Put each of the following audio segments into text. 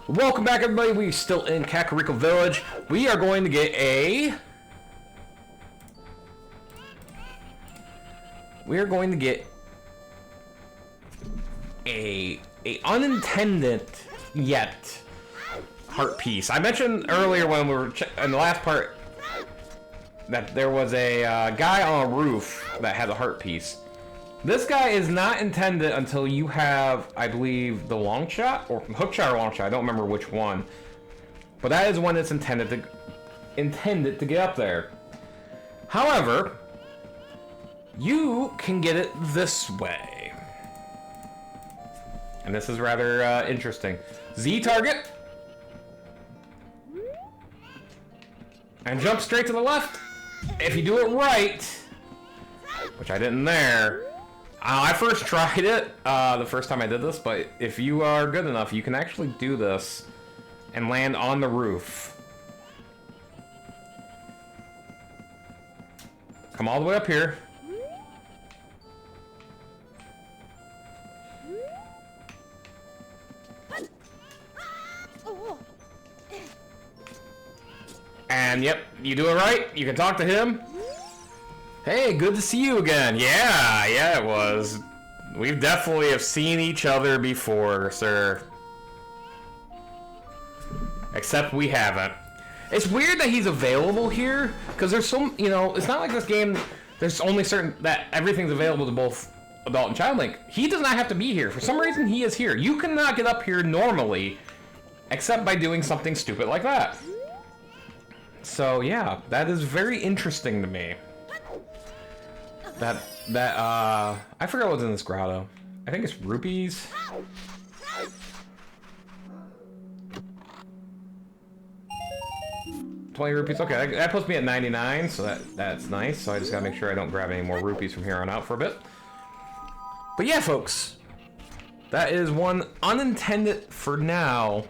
Welcome back, everybody. We're still in Kakariko Village. We are going to get a... unintended yet heart piece. I mentioned earlier when we were in the last part that there was a guy on a roof that had a heart piece. This guy is not intended until you have, I believe, the long shot or hook shot or long shot. I don't remember which one, but that is when it's intended to get up there. However, you can get it this way, and this is rather interesting. Z target, and jump straight to the left. If you do it right, which I didn't there. I first tried it the first time I did this, but if you are good enough, you can actually do this and land on the roof. Come all the way up here. And yep, you do it right, you can talk to him. Hey, good to see you again. Yeah, it was. We definitely have seen each other before, sir. Except we haven't. It's weird that he's available here, because there's some, it's not like this game, there's only certain, that everything's available to both adult and child Link. He does not have to be here. For some reason, he is here. You cannot get up here normally, except by doing something stupid like that. So, yeah, that is very interesting to me. I forgot what's in this grotto. I think it's rupees. $20. Okay, that puts me at 99, so that's nice. So I just gotta make sure I don't grab any more rupees from here on out for a bit. But yeah, folks, that is one unintended for now.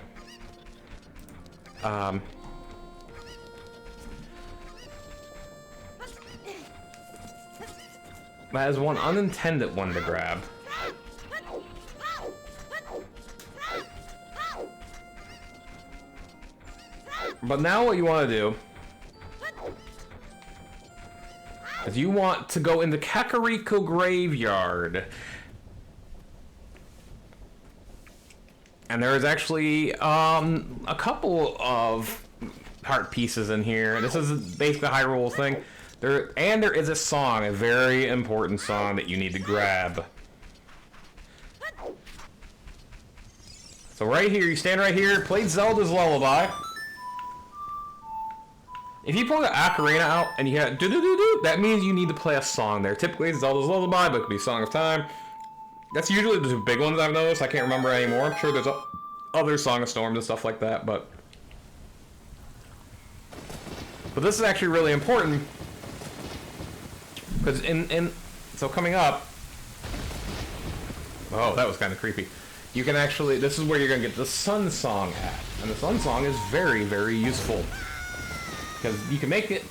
That is one unintended one to grab. But now what you want to do is you want to go into Kakariko Graveyard. And there is actually a couple of heart pieces in here. This is basically a Hyrule thing. There is a song, a very important song that you need to grab. So right here, you stand right here, play Zelda's Lullaby. If you pull the Ocarina out and you have do-do-do-do, that means you need to play a song there. Typically it's Zelda's Lullaby, but it could be Song of Time. That's usually the big ones I've noticed. I can't remember anymore. I'm sure there's other Song of Storms and stuff like that, but this is actually really important. Because so coming up, oh, that was kind of creepy. You can actually, this is where you're going to get the Sun Song at. And the Sun Song is very, very useful. Because you can make it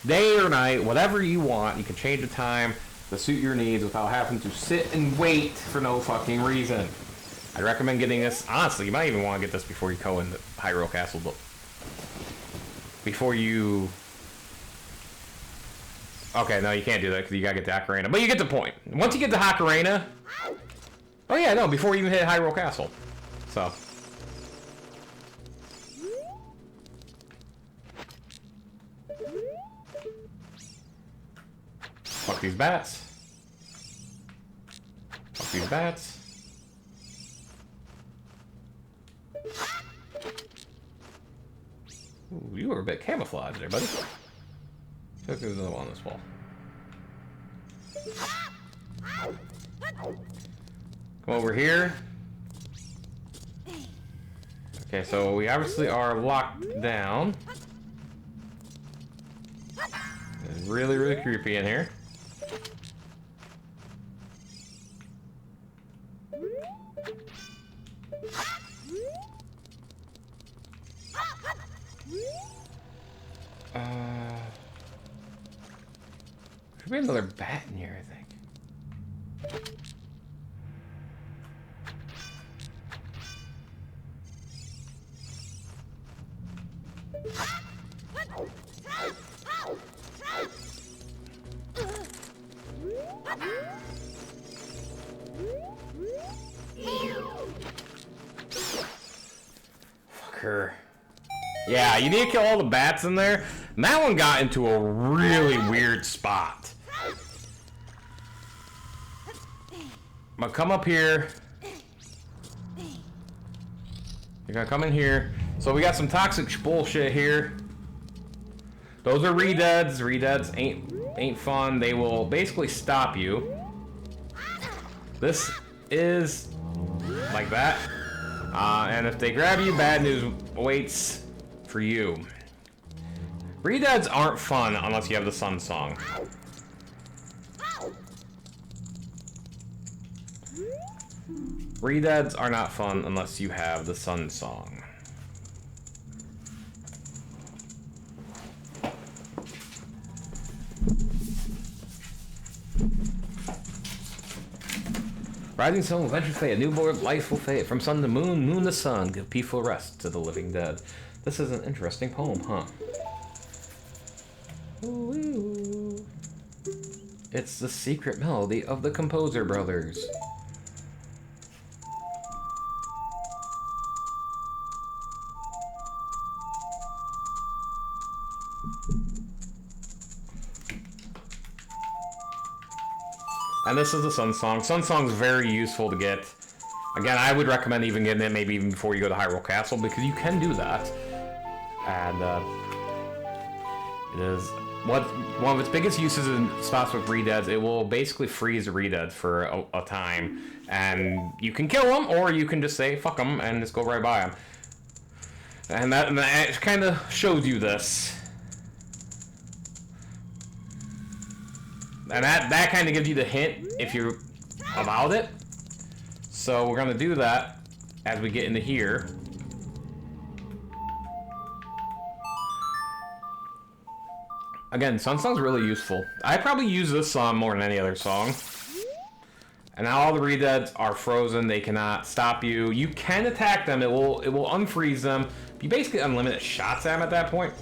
day or night, whatever you want. You can change the time to suit your needs without having to sit and wait for no fucking reason. I recommend getting this, honestly, you might even want to get this before you go into Hyrule Castle, but before you... Okay, no, you can't do that because you gotta get the Ocarina. But you get the point. Once you get the Ocarina... Oh yeah, no, before you even hit Hyrule Castle. So... Fuck these bats. Fuck these bats. Ooh, you were a bit camouflaged there, buddy. Look, there's another one on this wall. Come over here. Okay, so we obviously are locked down. It's really, really creepy in here. Should be another bat in here, I think. Fuck her. Yeah, you need to kill all the bats in there. And that one got into a really weird spot. I'm gonna come up here. You're gonna come in here. So we got some toxic bullshit here. Those are re-deads. Re-deads ain't fun. They will basically stop you. This is like that. And if they grab you, bad news awaits for you. Re-deads aren't fun unless you have the Sun Song. Re-deads are not fun unless you have the Sun Song. Rising sun will eventually fade. A newborn life will fade. From sun to moon, moon to sun, give peaceful rest to the living dead. This is an interesting poem, huh? Ooh. It's the secret melody of the Composer Brothers. And this is the Sun Song. Sun Song's very useful to get. Again, I would recommend even getting it maybe even before you go to Hyrule Castle, because you can do that. And it is one of its biggest uses in spots with re-deads. It will basically freeze the re-dead for a time, and you can kill them, or you can just say fuck them and just go right by them. And that kind of shows you this. And that kind of gives you the hint if you're about it. So we're gonna do that as we get into here. Again, Sun Song's really useful. I probably use this song more than any other song. And now all the re-deads are frozen. They cannot stop you. You can attack them. It will unfreeze them. You basically unlimited shots at them at that point.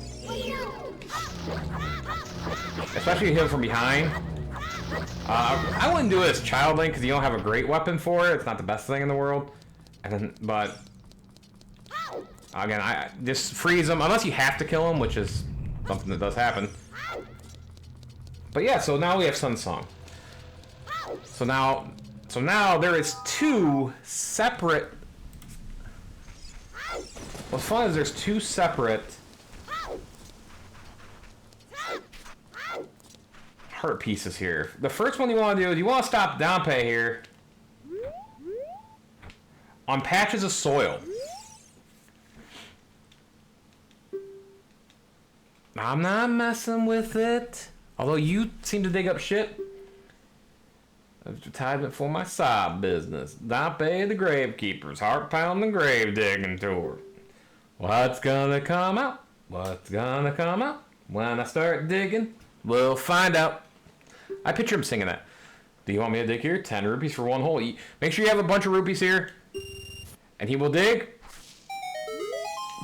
Especially if you hit them from behind. I wouldn't do it as Child Link because you don't have a great weapon for it. It's not the best thing in the world. But again, I just freeze them unless you have to kill them, which is something that does happen. But yeah, so now we have Sun Song. So now there is two separate. What's fun is there's two separate heart pieces here. The first one you want to do is you want to stop Dampé here on patches of soil. I'm not messing with it. Although you seem to dig up shit. Advertisement for my side business. Dampé the Gravekeeper's heart pounding grave digging tour. What's gonna come out? What's gonna come out? When I start digging, we'll find out. I picture him singing that. Do you want me to dig here? 10 rupees for one hole. Make sure you have a bunch of rupees here. And he will dig.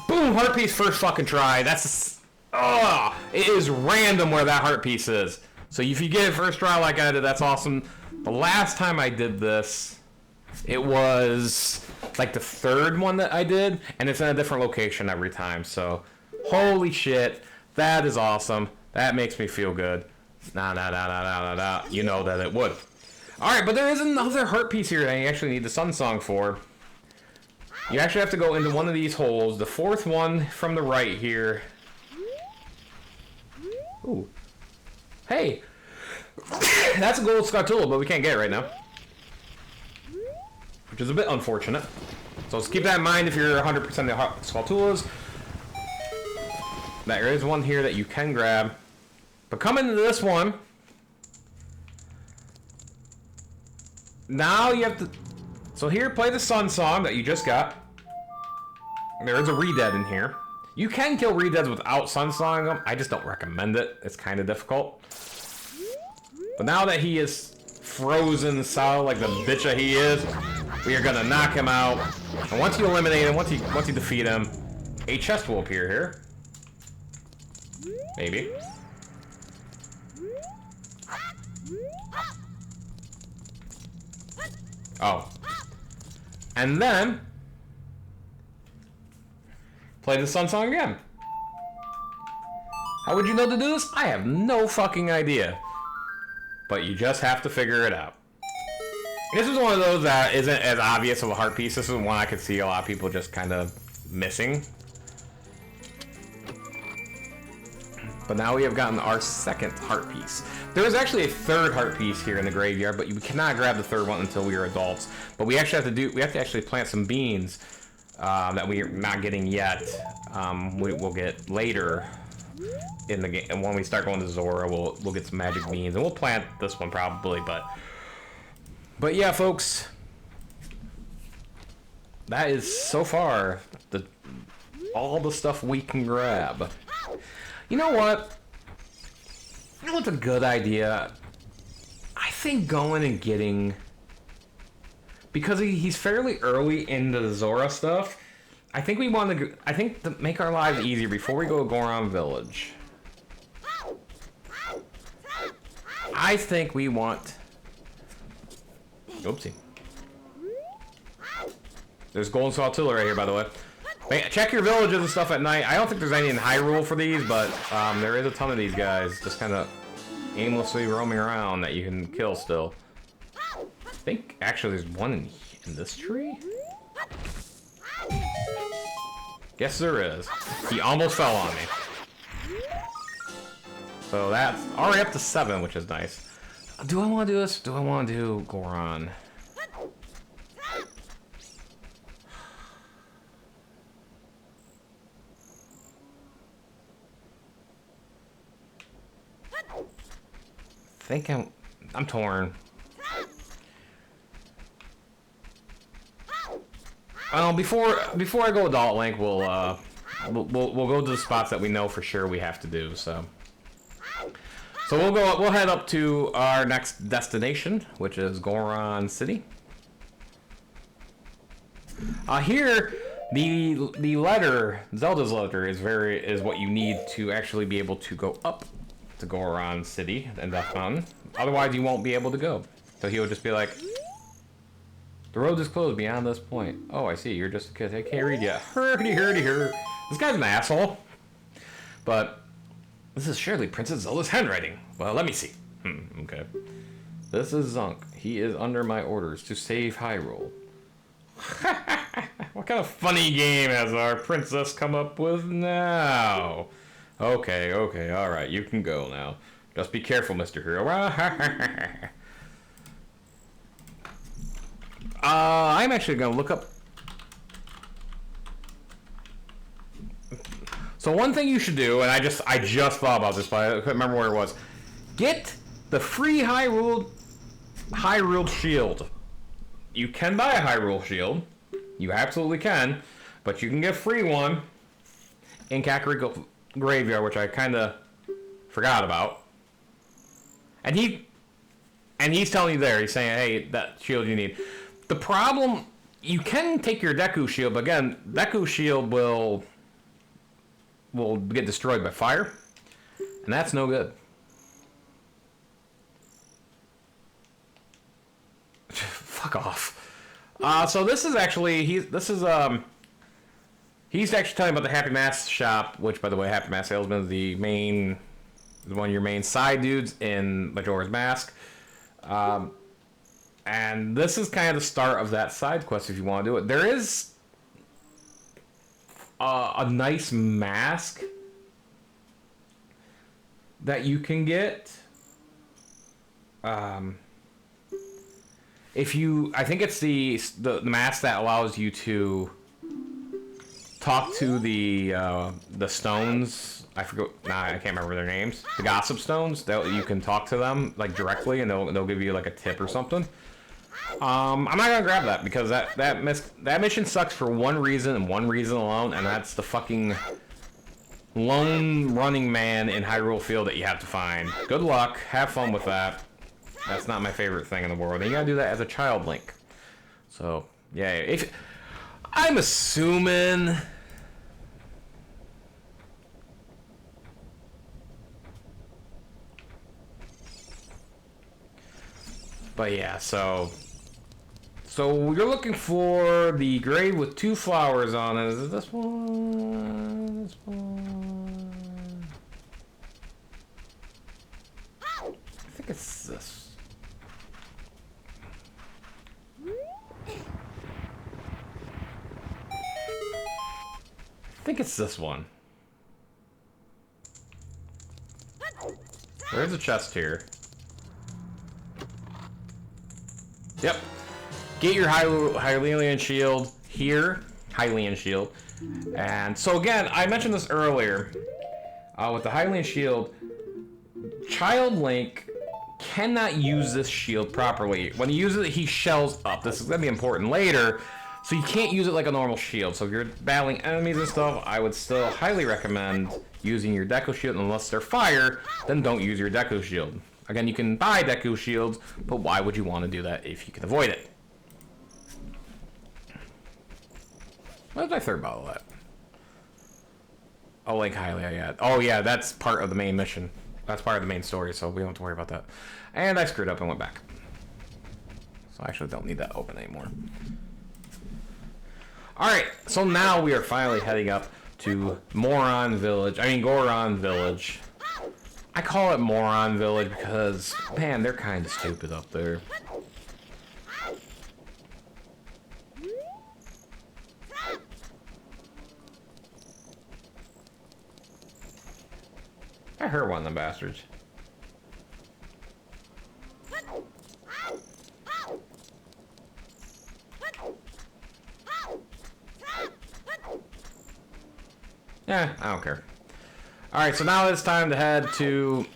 Boom! Heart piece first fucking try. That's... it is random where that heart piece is. So if you get it first try like I did, that's awesome. The last time I did this, it was like the third one that I did. And it's in a different location every time. So, holy shit. That is awesome. That makes me feel good. Nah. You know that it would. Alright, but there is another heart piece here that you actually need the Sun Song for. You actually have to go into one of these holes. The fourth one from the right here. Ooh. Hey! That's a gold Scatula, but we can't get it right now. Which is a bit unfortunate. So let's keep that in mind if you're 100% the Scatulas. There is one here that you can grab. But come into this one. Now you have to... So here, play the Sun Song that you just got. There is a re-dead in here. You can kill re-deads without Sun Songing them. I just don't recommend it. It's kind of difficult. But now that he is frozen solid like the bitch that he is, we are gonna knock him out. And once you eliminate him, once you defeat him, a chest will appear here. Maybe. Oh. And then play the Sun Song again. How would you know to do this? I have no fucking idea. But you just have to figure it out. This is one of those that isn't as obvious of a heart piece. This is one I could see a lot of people just kind of missing. But now we have gotten our second heart piece. There is actually a third heart piece here in the graveyard, but you cannot grab the third one until we are adults. But we actually have to actually plant some beans that we're not getting yet. We'll get later in the game. And when we start going to Zora, we'll get some magic beans, and we'll plant this one probably. But yeah, folks, that is so far all the stuff we can grab. You know what? You know what's a good idea? I think going and getting... Because he's fairly early into the Zora stuff, I think we want to... I think to make our lives easier before we go to Goron Village, I think we want... Oopsie. There's Golden Saltilla right here, by the way. Check your villages and stuff at night. I don't think there's any in Hyrule for these, but there is a ton of these guys just kind of aimlessly roaming around that you can kill still. I think actually there's one in this tree. Guess there is. He almost fell on me. So that's already up to 7, which is nice. Do I want to do this? Do I want to do Goron? I think I'm torn. Before I go Adult Link, we'll go to the spots that we know for sure we have to do. So we'll head up to our next destination, which is Goron City. Here, the letter, Zelda's letter, is what you need to actually be able to go up to Goron City and Death Mountain. Otherwise, you won't be able to go. So he'll just be like, the road is closed beyond this point. Oh, I see. You're just a kid. I can't read yet. Hurdy. This guy's an asshole. But this is surely Princess Zelda's handwriting. Well, let me see. Okay. This is Zunk. He is under my orders to save Hyrule. What kind of funny game has our princess come up with now? Okay, alright, you can go now. Just be careful, Mr. Hero. I'm actually gonna look up... So one thing you should do, and I just thought about this, but I couldn't remember where it was. Get the free Hyrule shield. You can buy a Hyrule shield. You absolutely can. But you can get a free one in Kakariko Graveyard, which I kind of forgot about. And he's telling you there, he's saying, hey, that shield you need. The problem, you can take your Deku shield, but again, Deku shield will get destroyed by fire, and that's no good. Fuck off. So this is actually, he's actually telling about the Happy Mask shop, which, by the way, Happy Mask Salesman is one of your main side dudes in Majora's Mask. And this is kind of the start of that side quest if you want to do it. There is a nice mask that you can get. I think it's the mask that allows you to talk to the stones. I forgot. Nah, I can't remember their names. The gossip stones. You can talk to them like directly, and they'll give you like a tip or something. I'm not gonna grab that because that mission sucks for one reason and one reason alone, and that's the fucking lone running man in Hyrule Field that you have to find. Good luck. Have fun with that. That's not my favorite thing in the world. And you gotta do that as a child Link. So yeah, I'm assuming But yeah, so you're looking for the grave with 2 flowers on it. Is it this one? This one? I think it's this. I think it's this one. There's a chest here. Yep. Get your Hylian shield here. Hylian shield. And so again, I mentioned this earlier. With the Hylian shield, Child Link cannot use this shield properly. When he uses it, he shells up. This is going to be important later. So you can't use it like a normal shield. So if you're battling enemies and stuff, I would still highly recommend using your Deku Shield. Unless they're fire, then don't use your Deku Shield. Again, you can buy Deku Shields, but why would you want to do that if you can avoid it? Where's my 3rd bottle at? Oh, Link Hylia, yeah. Oh yeah, that's part of the main mission. That's part of the main story, so we don't have to worry about that. And I screwed up and went back. So I actually don't need that open anymore. Alright, so now we are finally heading up to Goron Village. I call it Moron Village because, man, they're kind of stupid up there. I heard one of them bastards. Yeah, I don't care. Alright, so now it's time to head to...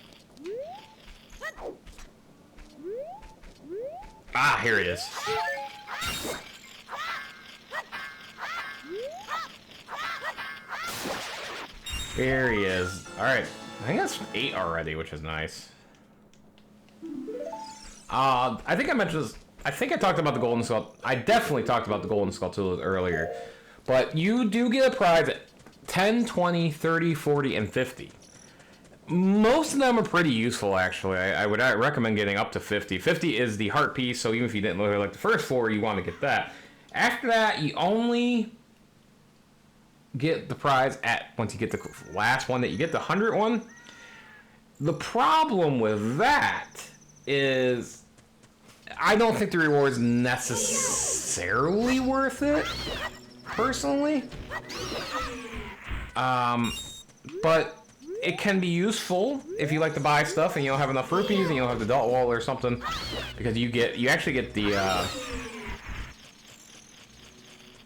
Ah, here he is. Here he is. Alright, I think that's 8 already, which is nice. I think I mentioned this... I think I talked about the Golden Skull... I definitely talked about the Golden Skull earlier. But you do get a prize at 10, 20, 30, 40, and 50. Most of them are pretty useful, actually. I would recommend getting up to 50. 50 is the heart piece, so even if you didn't look like the first 4, you want to get that. After that, you only get the prize at once you get the last one that you get, the 100 one. The problem with that is I don't think the reward's necessarily worth it, personally. But it can be useful if you like to buy stuff and you don't have enough rupees and you don't have the adult wall or something, because you actually get the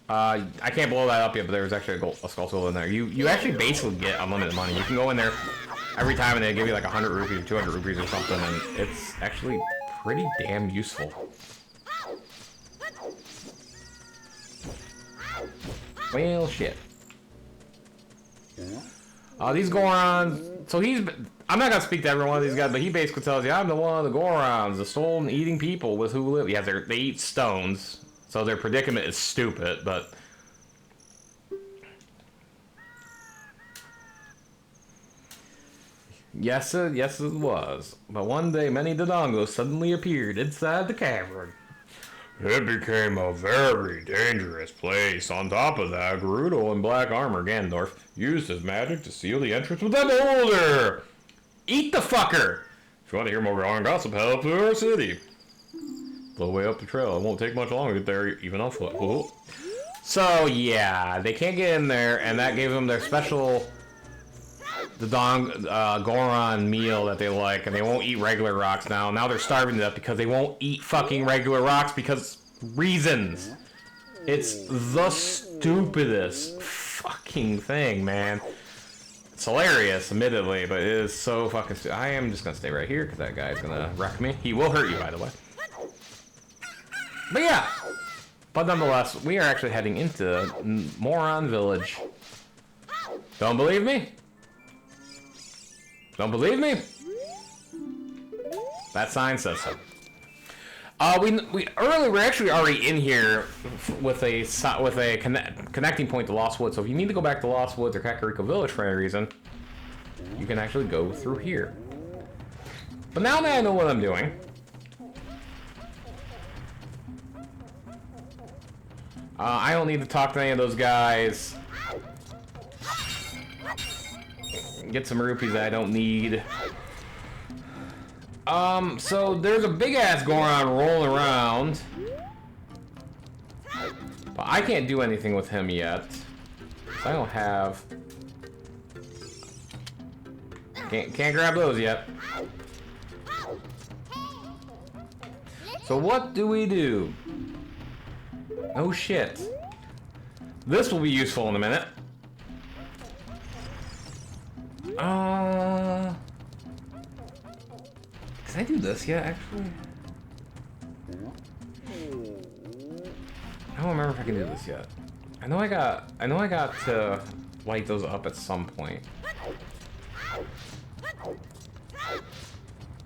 I can't blow that up yet, but there's actually a skull tool in there. You actually basically get unlimited money. You can go in there every time and they give you like 100 rupees or 200 rupees or something, and it's actually pretty damn useful. Well, shit. These Gorons, so I'm not gonna speak to every one of these guys, but he basically tells you, I'm the one of the Gorons, the stolen eating people with who live. Yeah, they eat stones, so their predicament is stupid, but... Yes, it was. But one day, many Dodongos suddenly appeared inside the cavern. It became a very dangerous place. On top of that, Gerudo in black armor, Ganondorf, used his magic to seal the entrance with a boulder! Eat the fucker! If you want to hear more Goron gossip, head up to our city. Blow way up the trail. It won't take much longer to get there, even on foot. Ooh. So, yeah, they can't get in there, and that gave them their special... the Goron meal that they like, and they won't eat regular rocks now. Now they're starving to death because they won't eat fucking regular rocks because reasons. It's the stupidest fucking thing, man. It's hilarious, admittedly, but it is so fucking stupid. I am just gonna stay right here because that guy's gonna wreck me. He will hurt you, by the way. But yeah. But nonetheless, we are actually heading into Moron Village. Don't believe me? Don't believe me? That sign says so. We're actually already in here with a connecting point to Lost Woods. So if you need to go back to Lost Woods or Kakariko Village for any reason, you can actually go through here. But now that I know what I'm doing, I don't need to talk to any of those guys. Get some rupees that I don't need. So there's a big ass Goron rolling around. But I can't do anything with him yet. I don't have... Can't grab those yet. So what do we do? Oh shit. This will be useful in a minute. Can I do this yet, actually? I don't remember if I can do this yet. I know I got to light those up at some point.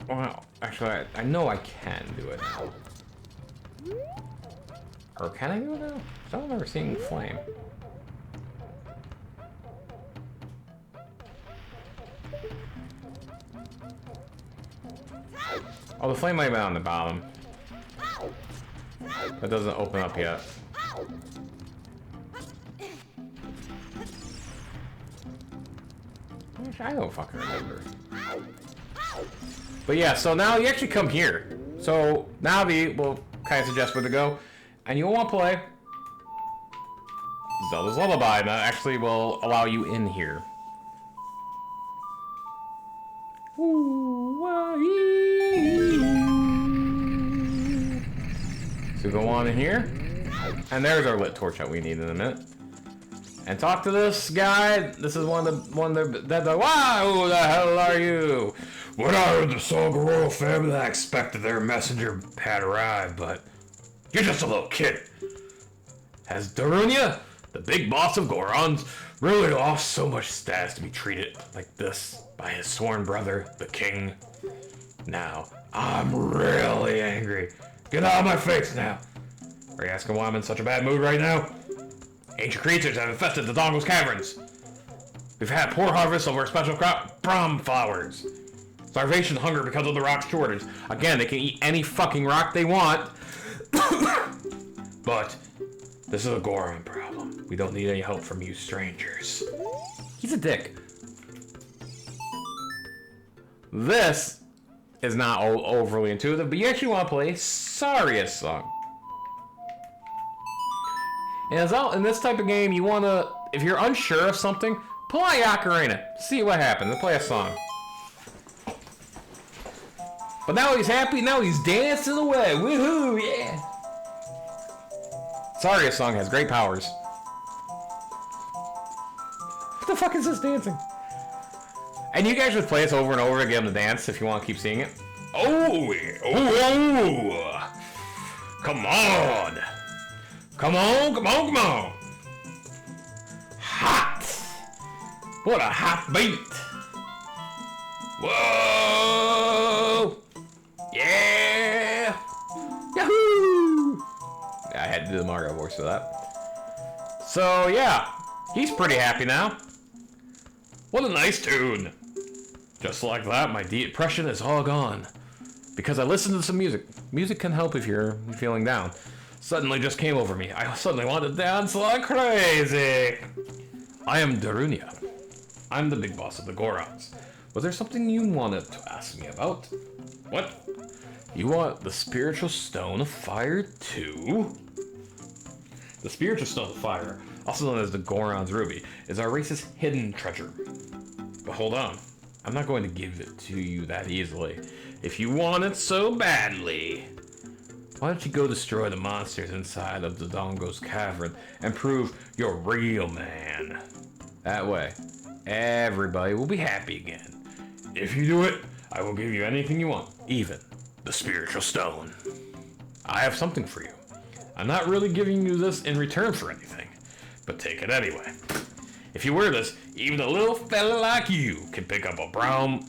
Well, actually, I know I can do it now. Or can I do it now? I don't remember seeing flame. Oh, the flame might have been on the bottom. That doesn't open up yet. I don't fucking remember. But yeah, so now you actually come here. So now will kind of suggest where to go. And you'll want to play Zelda's Lullaby, and that actually will allow you in here. So go on in here. And there's our lit torch that we need in a minute. And talk to this guy. This is one of the wow, who the hell are you? When I heard the Solga royal family, I expected their messenger had arrived, but you're just a little kid. Has Darunia, the big boss of Gorons, really lost so much status to be treated like this by his sworn brother, the king? Now, I'm really angry. Get out of my face now. Are you asking why I'm in such a bad mood right now? Ancient creatures have infested the Dongo's caverns. We've had poor harvests of our special crop, Brahm flowers. Starvation and hunger because of the rock shortage. Again, they can eat any fucking rock they want. But this is a Goron problem. We don't need any help from you strangers. He's a dick. This is not overly intuitive, but you actually want to play Saria's song. And in this type of game, you want to, if you're unsure of something, pull out your Ocarina. See what happens and play a song. But now he's happy, now he's dancing away. Woohoo, yeah. Saria's song has great powers. What the fuck is this dancing? And you guys should play this over and over to get him to dance if you want to keep seeing it. Oh, oh, come on. Come on, come on, come on. Hot. What a hot beat. Whoa. Yeah. Yahoo. I had to do the Mario voice for that. So, yeah. He's pretty happy now. What a nice tune. Just like that, my depression is all gone. Because I listened to some music. Music can help if you're feeling down. Suddenly just came over me. I suddenly want to dance like crazy. I am Darunia. I'm the big boss of the Gorons. Was there something you wanted to ask me about? What? You want the spiritual stone of fire too? The spiritual stone of fire, also known as the Goron's ruby, is our race's hidden treasure. But hold on. I'm not going to give it to you that easily. If you want it so badly, why don't you go destroy the monsters inside of the Dongo's cavern and prove you're a real man? That way, everybody will be happy again. If you do it, I will give you anything you want, even the spiritual stone. I have something for you. I'm not really giving you this in return for anything, but take it anyway. If you wear this, even a little fella like you can pick up a bomb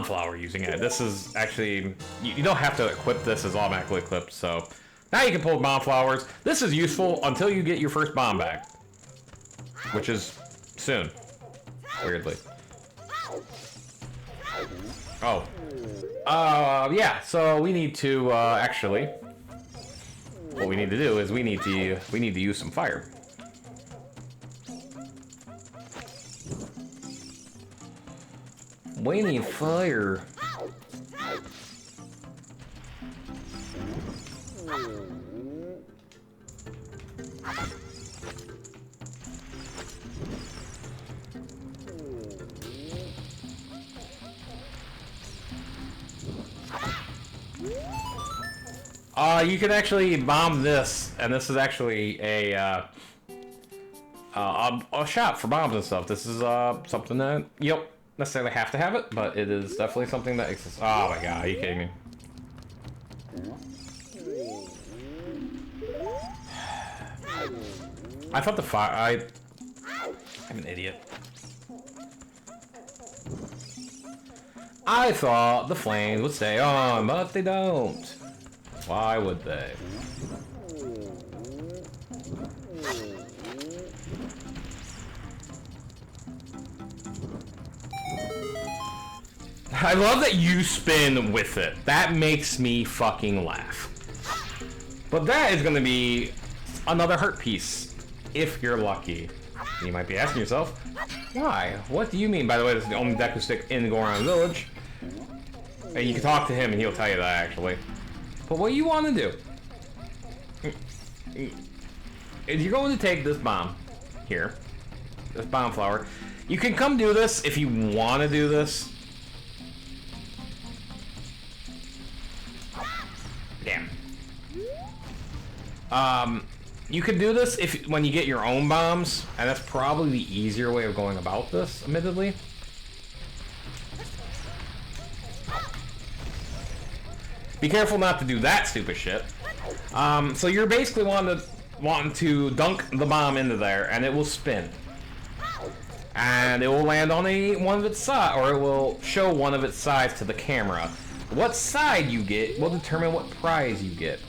flower using it. This is actually, you don't have to equip this as automatically equipped, so now you can pull bomb flowers. This is useful until you get your first bomb back, which is soon, weirdly. Oh. Yeah, so we need to, actually what we need to do is we need to use some fire. We need fire. You can actually bomb this, and this is actually a shop for bombs and stuff. This is something that you don't necessarily have to have it, but it is definitely something that exists. Oh my god, are you kidding me? I thought the fire. I'm an idiot. I thought the flames would stay on, but they don't. Why would they? I love that you spin with it. That makes me fucking laugh. But that is gonna be another heart piece, if you're lucky. You might be asking yourself, why? What do you mean? By the way, this is the only Deku stick in Goron Village. And you can talk to him and he'll tell you that, actually. But what you want to do is you're going to take this bomb here, this bomb flower. You can come do this if you want to do this. Damn. You can do this when you get your own bombs, and that's probably the easier way of going about this, admittedly. Be careful not to do that stupid shit. So you're basically wanting to dunk the bomb into there, and it will spin. And it will land on one of its sides, or it will show one of its sides to the camera. What side you get will determine what prize you get.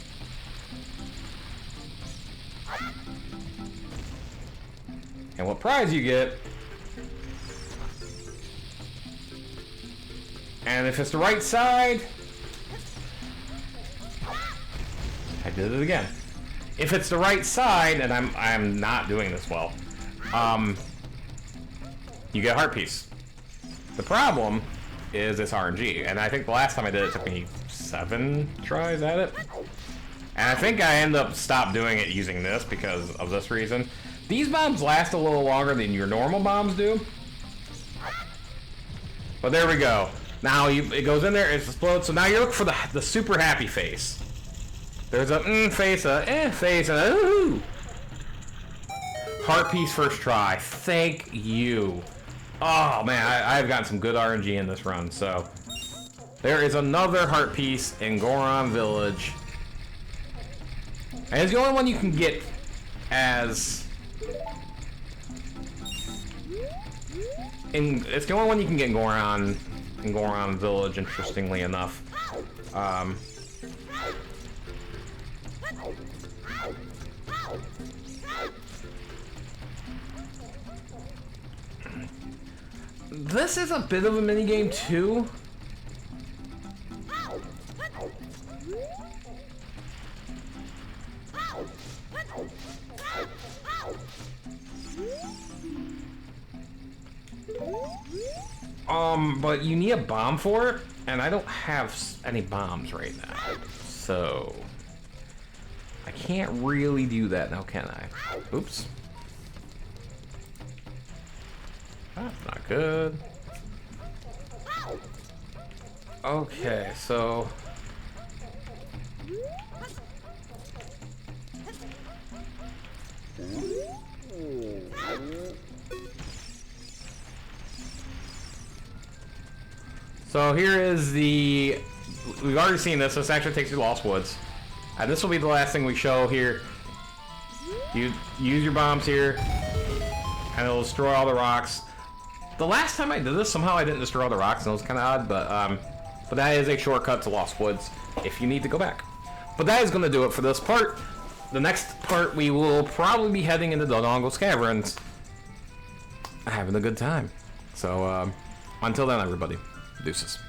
And what prize you get, and if it's the right side, I did it again. If it's the right side, and I'm not doing this well, you get a heart piece. The problem is it's RNG, and I think the last time I did it took me 7 tries at it. And I think I end up stopped doing it using this because of this reason. These bombs last a little longer than your normal bombs do. But there we go. Now it goes in there, it explodes. So now you look for the super happy face. There's a face, a face, and a ooh. Heart piece first try. Thank you. Oh man, I've gotten some good RNG in this run. So there is another heart piece in Goron Village, and it's the only one you can get as. It's the only one you can get in Goron Village, interestingly enough. This is a bit of a minigame too. But you need a bomb for it, and I don't have any bombs right now, so I can't really do that now, can I? Oops. That's not good. Okay, so here is the, we've already seen this. This actually takes you to Lost Woods. And this will be the last thing we show here. You use your bombs here, and it'll destroy all the rocks. The last time I did this, somehow I didn't destroy all the rocks, and it was kind of odd, but that is a shortcut to Lost Woods if you need to go back. But that is going to do it for this part. The next part, we will probably be heading into Dodongo's Caverns, having a good time. So, until then, everybody, deuces.